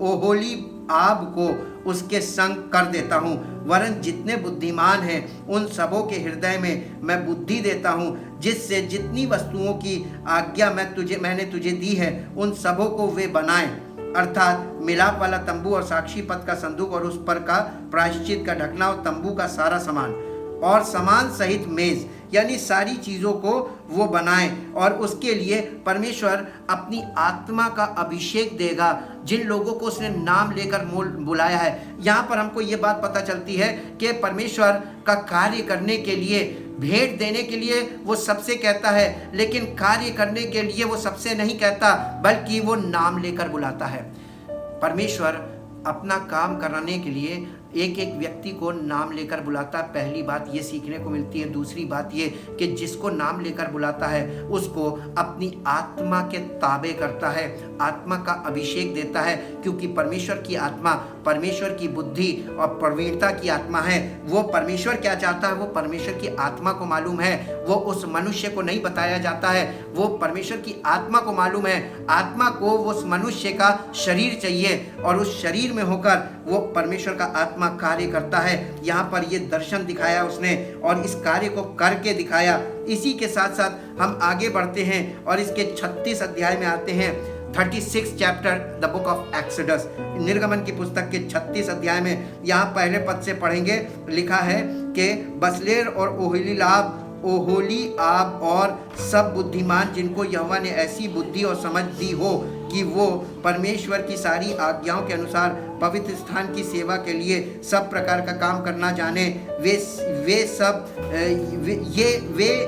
ओहोलीआब को उसके संग कर देता हूँ, वरन जितने बुद्धिमान हैं उन सबों के हृदय में मैं बुद्धि देता हूँ, जिससे जितनी वस्तुओं की आज्ञा मैंने तुझे दी है, उन सबों को वे बनाएं, अर्थात मिलाप वाला तंबू और साक्षी पद का संदूक और उस पर का प्रायश्चित का ढकना और तंबू का सारा सामान, और सामान सहित मेज, यानी सारी चीज़ों को वो बनाएं। और उसके लिए परमेश्वर अपनी आत्मा का अभिषेक देगा जिन लोगों को उसने नाम लेकर बुलाया है। यहाँ पर हमको ये बात पता चलती है कि परमेश्वर का कार्य करने के लिए, भेंट देने के लिए वो सबसे कहता है, लेकिन कार्य करने के लिए वो सबसे नहीं कहता, बल्कि वो नाम लेकर बुलाता है। परमेश्वर अपना काम कराने के लिए एक एक व्यक्ति को नाम लेकर बुलाता। पहली बात ये सीखने को मिलती है। दूसरी बात ये कि जिसको नाम लेकर बुलाता है उसको अपनी आत्मा के ताबे करता है, आत्मा का अभिषेक देता है, क्योंकि परमेश्वर की आत्मा, परमेश्वर की बुद्धि और प्रवीणता की आत्मा है। वो परमेश्वर क्या चाहता है, वो परमेश्वर की आत्मा को मालूम है। वो उस मनुष्य को नहीं बताया जाता है, वो परमेश्वर की आत्मा को मालूम है। आत्मा को उस मनुष्य का शरीर चाहिए, और उस शरीर में होकर वो परमेश्वर का आत्मा कार्य करता है। यहाँ पर ये दर्शन दिखाया उसने, और इस कार्य को करके दिखाया। इसी के साथ साथ हम आगे बढ़ते हैं और इसके 36 अध्याय में आते हैं। 36 chapter the book of exodus, निर्गमन की पुस्तक के 36 अध्याय में यहाँ पहले पद से पढ़ेंगे। लिखा है कि बसलेल और ओहोलीआब और सब बुद्धिमान, जिनको यहोवा ने ऐसी बुद्धि और समझ दी हो कि वो परमेश्वर की सारी आज्ञाओं के अनुसार पवित्र स्थान की सेवा के लिए सब प्रकार का काम करना जाने, वे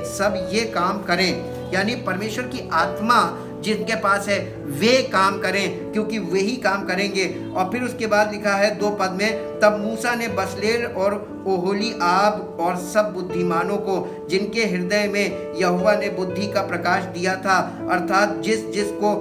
सब ये काम करें। यानी परमेश्वर की आत्मा जिनके पास है वे काम करें, क्योंकि वे ही काम करेंगे। और फिर उसके बाद लिखा है 2 पद में, तब मूसा ने बसलेल और ओहोलीआब और सब बुद्धिमानों को, जिनके हृदय में यहोवा ने बुद्धि का प्रकाश दिया था, अर्थात जिसको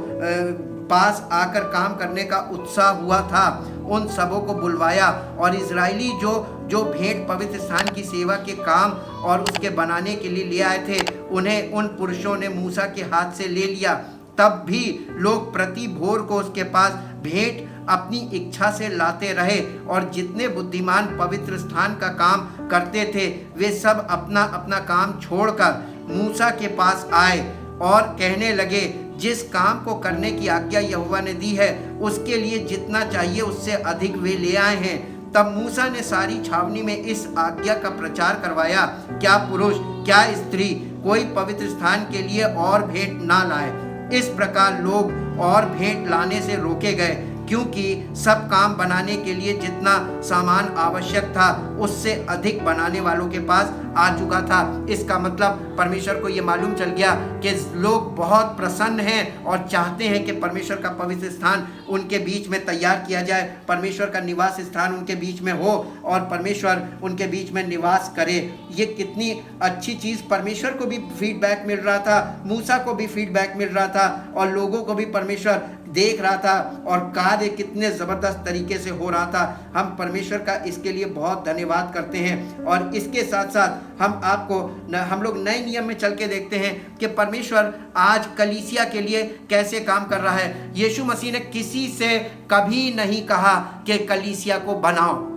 पास आकर काम करने का उत्साह हुआ था, उन सबों को बुलवाया। और इजरायली जो भेंट पवित्र स्थान की सेवा के काम और उसके बनाने के लिए ले आए थे, उन्हें उन पुरुषों ने मूसा के हाथ से ले लिया। तब भी लोग प्रति भोर को उसके पास भेंट अपनी इच्छा से लाते रहे, और जितने बुद्धिमान पवित्र स्थान का काम करते थे वे सब अपना अपना काम छोड़कर मूसा के पास आए और कहने लगे, जिस काम को करने की आज्ञा यहोवा ने दी है उसके लिए जितना चाहिए उससे अधिक वे ले आए हैं। तब मूसा ने सारी छावनी में इस आज्ञा का प्रचार करवाया, क्या पुरुष क्या स्त्री कोई पवित्र स्थान के लिए और भेंट ना लाए। इस प्रकार लोग और भेंट लाने से रोके गए, क्योंकि सब काम बनाने के लिए जितना सामान आवश्यक था उससे अधिक बनाने वालों के पास आ चुका था। इसका मतलब परमेश्वर को ये मालूम चल गया कि लोग बहुत प्रसन्न हैं और चाहते हैं कि परमेश्वर का पवित्र स्थान उनके बीच में तैयार किया जाए, परमेश्वर का निवास स्थान उनके बीच में हो और परमेश्वर उनके बीच में निवास करे। ये कितनी अच्छी चीज़, परमेश्वर को भी फीडबैक मिल रहा था, मूसा को भी फीडबैक मिल रहा था और लोगों को भी परमेश्वर देख रहा था और कार्य कितने ज़बरदस्त तरीके से हो रहा था। हम परमेश्वर का इसके लिए बहुत धन्यवाद करते हैं। और इसके साथ साथ हम लोग नए नियम में चल के देखते हैं कि परमेश्वर आज कलीसिया के लिए कैसे काम कर रहा है। यीशु मसीह ने किसी से कभी नहीं कहा कि कलीसिया को बनाओ।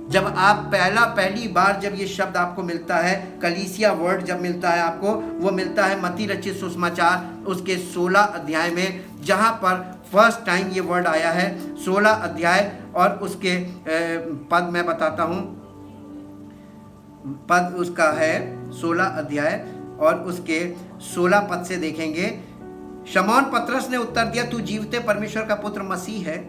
जब आप पहली बार जब ये शब्द आपको मिलता है, कलीसिया वर्ड जब मिलता है आपको, वो मिलता है मत्ती रचित सुसमाचार उसके 16 अध्याय में, जहाँ पर फर्स्ट टाइम ये वर्ड आया है। 16 अध्याय और उसके पद मैं बताता हूँ। पद उसका है 16 अध्याय और उसके 16 पद से देखेंगे। शमौन पतरस ने उत्तर दिया, तू जीवते परमेश्वर का पुत्र मसीह है।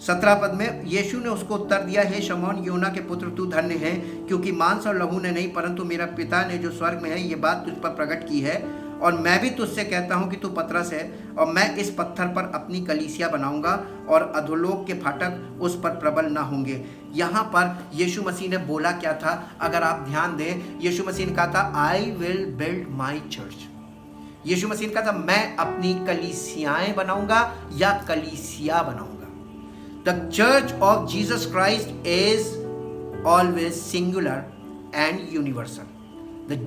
17 पद में यीशु ने उसको उत्तर दिया, हे शमौन योना के पुत्र, तू धन्य है, क्योंकि मांस और लहू ने नहीं परंतु मेरा पिता ने जो स्वर्ग में है ये बात तुझ पर प्रकट की है। और मैं भी तुझसे कहता हूँ कि तू पतरस है, और मैं इस पत्थर पर अपनी कलीसिया बनाऊंगा और अधोलोक के फाटक उस पर प्रबल ना होंगे। यहाँ पर यीशु मसीह ने बोला क्या था? अगर आप ध्यान दें, यीशु मसीह ने कहा था, I will build my church. यीशु मसीह ने कहा था, मैं अपनी कलीसियाएं बनाऊंगा या कलीसिया बनाऊंगा। The Church of Jesus Christ is always singular and universal. The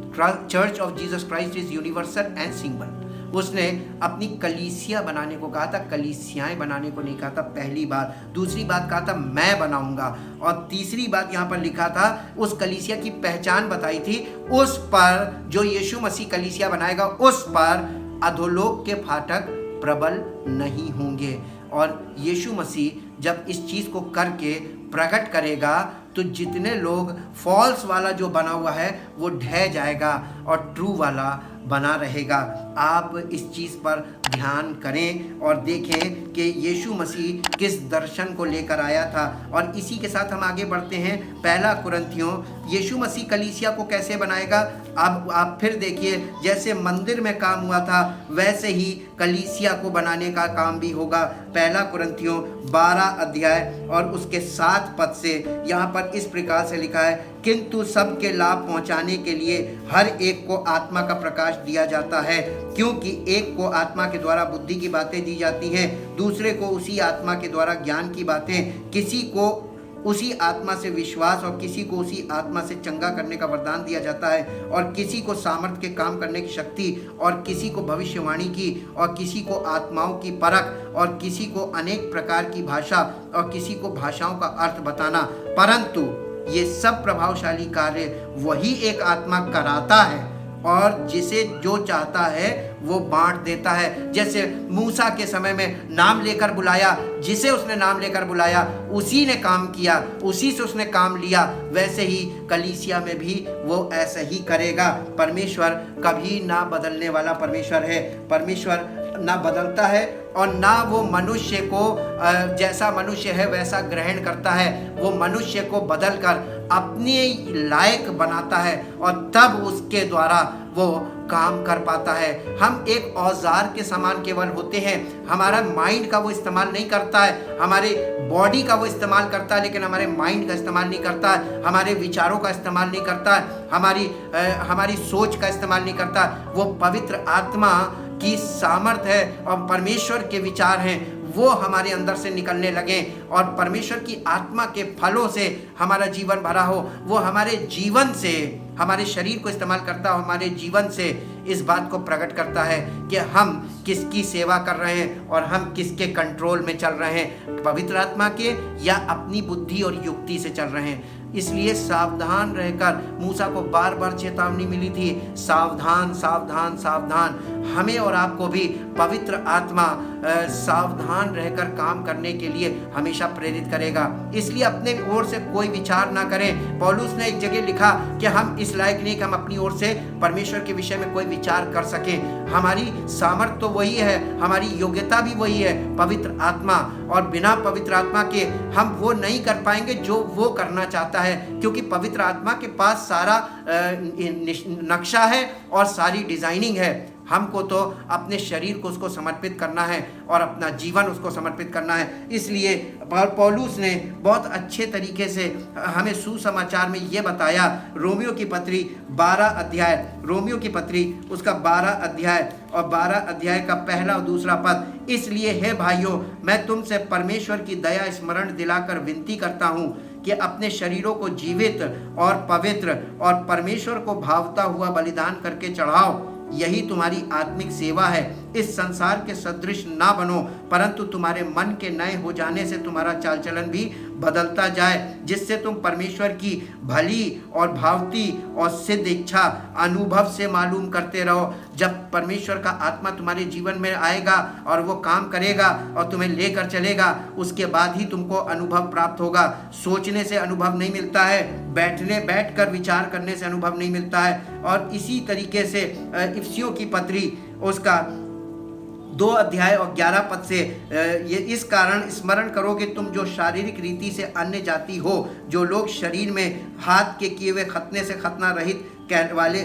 Church of Jesus Christ is universal and single. उसने अपनी कलीसिया बनाने को कहा था, कलीसियाएं बनाने को नहीं कहा था। पहली बात। दूसरी बात कहा था मैं बनाऊंगा। और तीसरी बात यहाँ पर लिखा था, उस कलीसिया की पहचान बताई थी, उस पर जो यीशु मसीह कलीसिया बनाएगा उस पर अधोलोक के फाटक प्रबल नहीं होंगे। और यीशु मसीह जब इस चीज़ को करके प्रकट करेगा तो जितने लोग फॉल्स वाला जो बना हुआ है वो ढह जाएगा और ट्रू वाला बना रहेगा। आप इस चीज़ पर ध्यान करें और देखें कि यीशु मसीह किस दर्शन को लेकर आया था। और इसी के साथ हम आगे बढ़ते हैं। पहला कुरिन्थियों, यीशु मसीह कलीसिया को कैसे बनाएगा? अब आप फिर देखिए, जैसे मंदिर में काम हुआ था वैसे ही कलीसिया को बनाने का काम भी होगा। पहला कुरिन्थियों 12 अध्याय और उसके 7 पद से यहाँ पर इस प्रकार से लिखा है, किंतु सबके लाभ पहुंचाने के लिए हर एक को आत्मा का प्रकाश दिया जाता है, क्योंकि एक को आत्मा के द्वारा बुद्धि की बातें दी जाती हैं, दूसरे को उसी आत्मा के द्वारा ज्ञान की बातें, किसी को उसी आत्मा से विश्वास और किसी को उसी आत्मा से चंगा करने का वरदान दिया जाता है, और किसी को सामर्थ्य के काम करने की शक्ति, और किसी को भविष्यवाणी की, और किसी को आत्माओं की परख, और किसी को अनेक प्रकार की भाषा, और किसी को भाषाओं का अर्थ बताना। परंतु ये सब प्रभावशाली कार्य वही एक आत्मा कराता है, और जिसे जो चाहता है वो बांट देता है। जैसे मूसा के समय में नाम लेकर बुलाया, जिसे उसने नाम लेकर बुलाया उसी ने काम किया, उसी से उसने काम लिया, वैसे ही कलीसिया में भी वो ऐसा ही करेगा। परमेश्वर कभी ना बदलने वाला परमेश्वर है। परमेश्वर ना बदलता है और ना वो मनुष्य को जैसा मनुष्य है वैसा ग्रहण करता है। वो मनुष्य को बदलकर अपने लायक बनाता है और तब उसके द्वारा वो काम कर पाता है। हम एक औजार के समान केवल होते हैं। हमारा माइंड का वो इस्तेमाल नहीं करता है, हमारे बॉडी का वो इस्तेमाल करता है, लेकिन हमारे माइंड का इस्तेमाल नहीं करता है, हमारे विचारों का इस्तेमाल नहीं करता है, हमारी सोच का इस्तेमाल नहीं करता। वो पवित्र आत्मा की सामर्थ है और परमेश्वर के विचार हैं वो हमारे अंदर से निकलने लगे और परमेश्वर की आत्मा के फलों से हमारा जीवन भरा हो। वो हमारे जीवन से, हमारे शरीर को इस्तेमाल करता हो, हमारे जीवन से इस बात को प्रकट करता है कि हम किसकी सेवा कर रहे हैं और हम किसके कंट्रोल में चल रहे हैं, पवित्र आत्मा के या अपनी बुद्धि और युक्ति से चल रहे हैं। इसलिए सावधान रहकर, मूसा को बार बार चेतावनी मिली थी, सावधान सावधान सावधान। हमें और आपको भी पवित्र आत्मा सावधान रहकर काम करने के लिए हमेशा प्रेरित करेगा। इसलिए अपने ओर से कोई विचार ना करें। पौलुस ने एक जगह लिखा कि हम इस लायक नहीं कि हम अपनी ओर से परमेश्वर के विषय में कोई विचार कर सकें। हमारी सामर्थ्य तो वही है, हमारी योग्यता भी वही है, पवित्र आत्मा, और बिना पवित्र आत्मा के हम वो नहीं कर पाएंगे जो वो करना चाहता है, क्योंकि पवित्र आत्मा के पास सारा नक्शा है और सारी डिजाइनिंग है। हमको तो अपने शरीर को उसको समर्पित करना है और अपना जीवन उसको समर्पित करना है। इसलिए पौलुस ने बहुत अच्छे तरीके से हमें सुसमाचार में ये बताया। रोमियो की पत्री 12 अध्याय, रोमियो की पत्री उसका 12 अध्याय और 12 अध्याय का पहला और दूसरा पद, इसलिए हे भाइयों, मैं तुमसे परमेश्वर की दया स्मरण दिलाकर विनती करता हूँ कि अपने शरीरों को जीवित और पवित्र और परमेश्वर को भावता हुआ बलिदान करके चढ़ाओ, यही तुम्हारी आत्मिक सेवा है। इस संसार के सदृश ना बनो, परंतु तुम्हारे मन के नए हो जाने से तुम्हारा चाल चलन भी बदलता जाए, जिससे तुम परमेश्वर की भली और भावती और सिद्ध इच्छा अनुभव से मालूम करते रहो। जब परमेश्वर का आत्मा तुम्हारे जीवन में आएगा और वो काम करेगा और तुम्हें लेकर चलेगा, उसके बाद ही तुमको अनुभव प्राप्त होगा। सोचने से अनुभव नहीं मिलता है, बैठकर विचार करने से अनुभव नहीं मिलता है। और इसी तरीके से इफिसियों की पत्री उसका 2 अध्याय और 11 पद से ये इस कारण स्मरण करो कि तुम जो शारीरिक रीति से अन्य जाति हो, जो लोग शरीर में हाथ के किए हुए खतने से खतना रहित वाले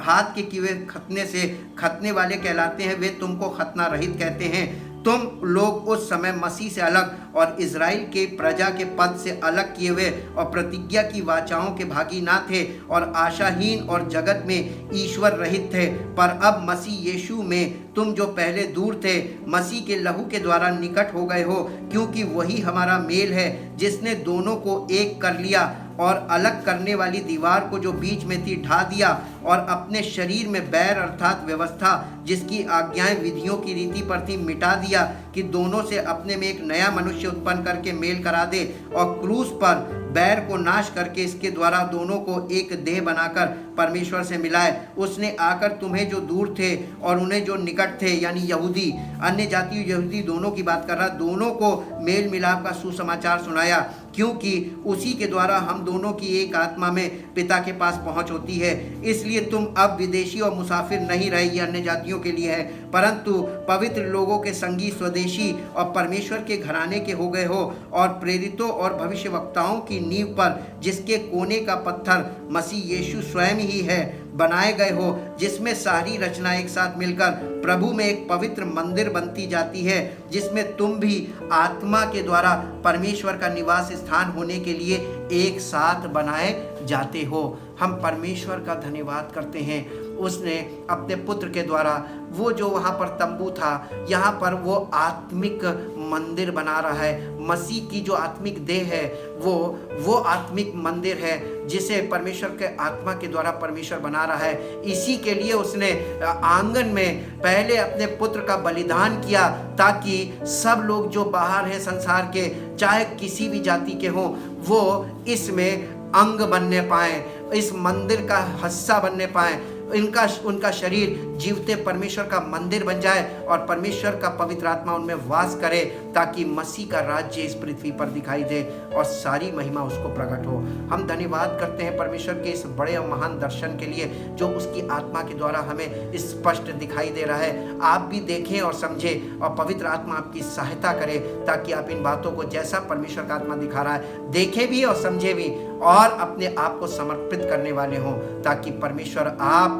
हाथ के किए हुए खतने से खतने वाले कहलाते हैं, वे तुमको खतना रहित कहते हैं। तुम लोग उस समय मसीह से अलग और इज़राइल के प्रजा के पद से अलग किए हुए और प्रतिज्ञा की वाचाओं के भागी ना थे और आशाहीन और जगत में ईश्वर रहित थे। पर अब मसीह यीशु में तुम जो पहले दूर थे, मसीह के लहू के द्वारा निकट हो गए हो, क्योंकि वही हमारा मेल है, जिसने दोनों को एक कर लिया और अलग करने वाली दीवार को जो बीच में थी ढा दिया और अपने शरीर में बैर अर्थात व्यवस्था जिसकी आज्ञाएं विधियों की रीति पर थी मिटा दिया, कि दोनों से अपने में एक नया मनुष्य उत्पन्न करके मेल करा दे और क्रूस पर बैर को नाश करके इसके द्वारा दोनों को एक देह बनाकर परमेश्वर से मिलाए। उसने आकर तुम्हें जो दूर थे और उन्हें जो निकट थे, यानी यहूदी अन्य जाति यहूदी दोनों की बात कर रहा, दोनों को मेल मिलाप का सुसमाचार सुनाया, क्योंकि उसी के द्वारा हम दोनों की एक आत्मा में पिता के पास पहुंच होती है। इसलिए तुम अब विदेशी और मुसाफिर नहीं रहे, ये अन्य जातियों के लिए है, परंतु पवित्र लोगों के संगी, स्वदेशी और परमेश्वर के घराने के हो गए हो और प्रेरितों और भविष्यवक्ताओं की नींव पर, जिसके कोने का पत्थर मसीह यीशु स्वयं ही है, बनाए गए हो, जिसमें सारी रचना एक साथ मिलकर प्रभु में एक पवित्र मंदिर बनती जाती है, जिसमें तुम भी आत्मा के द्वारा परमेश्वर का निवास स्थान होने के लिए एक साथ बनाए जाते हो। हम परमेश्वर का धन्यवाद करते हैं, उसने अपने पुत्र के द्वारा वो जो वहाँ पर तंबू था, यहाँ पर वो आत्मिक मंदिर बना रहा है। मसीह की जो आत्मिक देह है वो आत्मिक मंदिर है, जिसे परमेश्वर के आत्मा के द्वारा परमेश्वर बना रहा है। इसी के लिए उसने आंगन में पहले अपने पुत्र का बलिदान किया, ताकि सब लोग जो बाहर हैं संसार के, चाहे किसी भी जाति के हों, वो इसमें अंग बनने पाए, इस मंदिर का हिस्सा बनने पाए, उनका शरीर जीवते परमेश्वर का मंदिर बन जाए और परमेश्वर का पवित्र आत्मा उनमें वास करे, ताकि मसीह का राज्य इस पृथ्वी पर दिखाई दे और सारी महिमा उसको प्रकट हो। हम धन्यवाद करते हैं परमेश्वर के इस बड़े और महान दर्शन के लिए, जो उसकी आत्मा के द्वारा हमें स्पष्ट दिखाई दे रहा है। आप भी देखें और समझें और पवित्र आत्मा आपकी सहायता करे, ताकि आप इन बातों को जैसा परमेश्वर का आत्मा दिखा रहा है देखें भी और समझे भी और अपने आप को समर्पित करने वाले हों, ताकि परमेश्वर आपको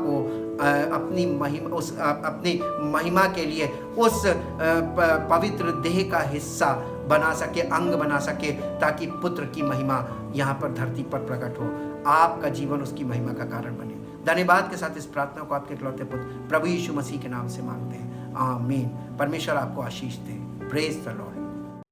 अपनी महिमा के लिए उस पवित्र देह का हिस्सा बना सके, अंग बना सके, ताकि पुत्र की महिमा यहाँ पर धरती पर प्रकट हो, आपका जीवन उसकी महिमा का कारण बने। धन्यवाद के साथ इस प्रार्थना को आपके इकलौते पुत्र प्रभु यीशु मसीह के नाम से मांगते हैं, आमीन। परमेश्वर आपको आशीष दे। Praise the Lord.